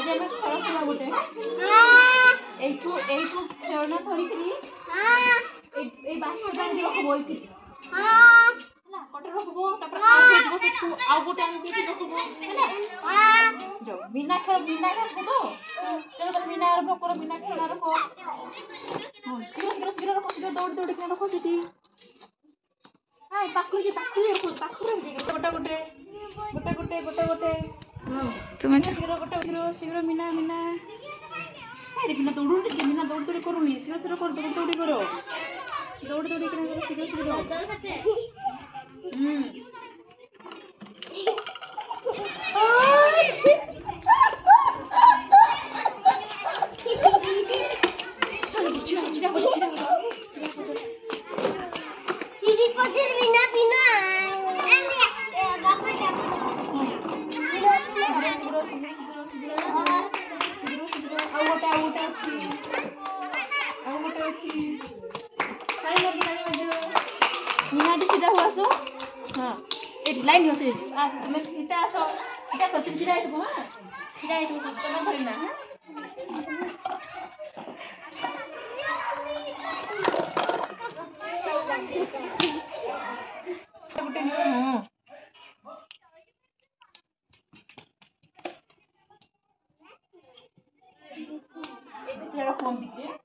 आज आम खेल खेला गोटे এইটু খেলনা ধরিকি বাক্সটা রখব এইটি কটে রখব তারপরে আউ গোটে আনি রখব যাও বিনা খেলবো তো চলো তুমি বিনা আরম্ভ করো বিনা খেলা রখো শীঘ্র রখো শীঘ্র দৌড়ি কিনা রখো সেটি পাখুড়ি গোটা গোটে তুমি শীঘ্র মিনা बिना दौड़ करो शीघ्र कर दौड़ करो शीघ्र सीधा हुआ सो हाँ एक लाइन हो से मैं सीधा आसो सीधा कर सीधा है तो हां सीधा है तो तुम्हें धरना है गुटे हां एक तेरा फोन दिखे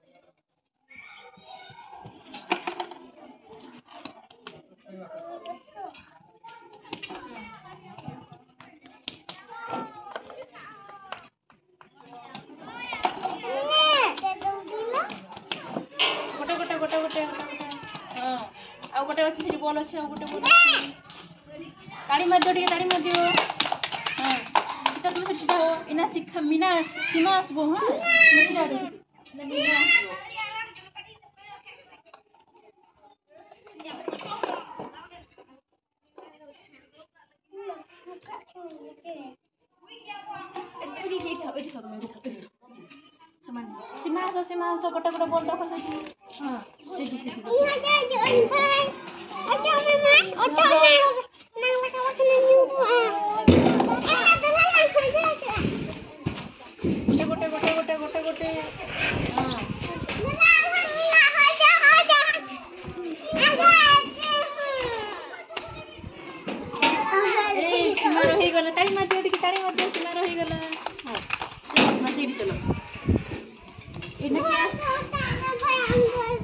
गोटे हाँ आ गोटे अच्छी से बॉल अच्छे गोटे बॉल ताड़ी मार दियो ताड़ी मार दियो हाँ सीता तुम सीधा हो इना शिक्षा मीना सीमा आसबो हाँ मीना आसबो सीमा आसो गोटे बॉल रखो सेठी हाँ गोटे सीमा रही गला ताड़ी मार दियो सीमा रही गला हां सीमा सीधी चलो इन्हें क्या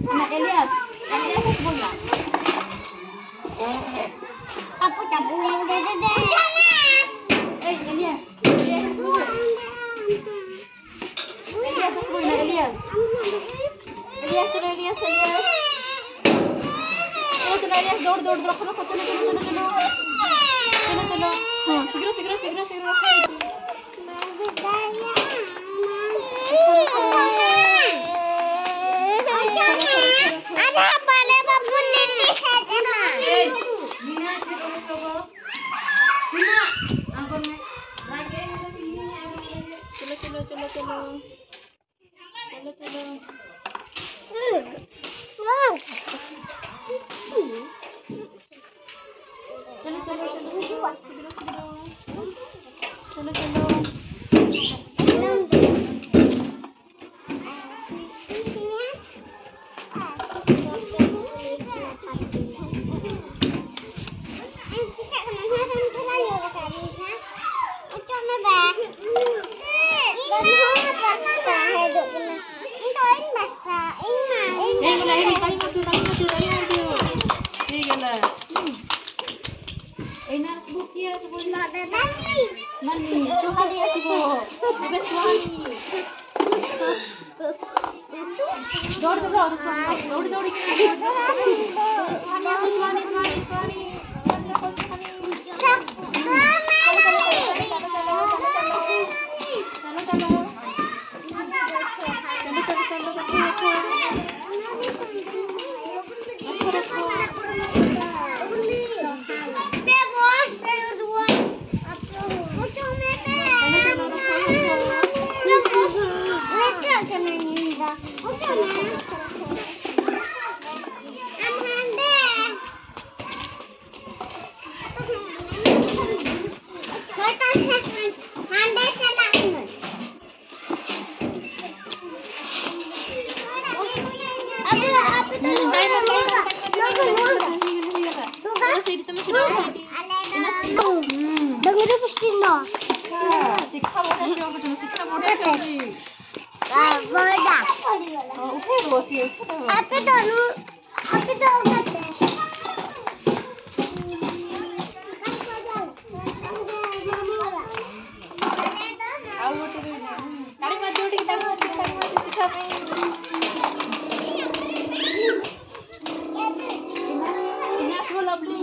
ना एलियास बोलना आपको चाबू दे ए एलियास बोलना एलियास दौड़ रखो चलो हाँ शीघ्र ଶିକ୍ଷା ବଢ଼ିଆ ଉଠେଇବ ସିଏ ଆଉ ଗୋଟେ ତାଳି ମାରିଦିଅ ଟିକେ ତାଳି ମାରିଦିଅ ଶିକ୍ଷା ପାଇଁ ଇନାସ lovely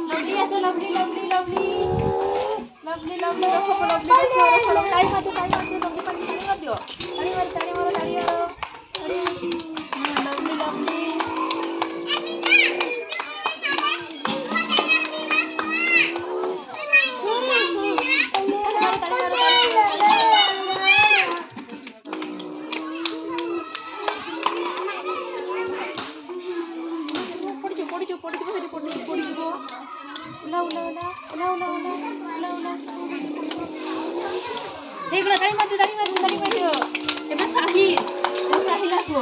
lovely, lovely, lovely, lovely, lovely, ହେଇଗଲା ତାଳି ମାରିଦିଅ ଏବେ ସାହିଲ ଆସିବ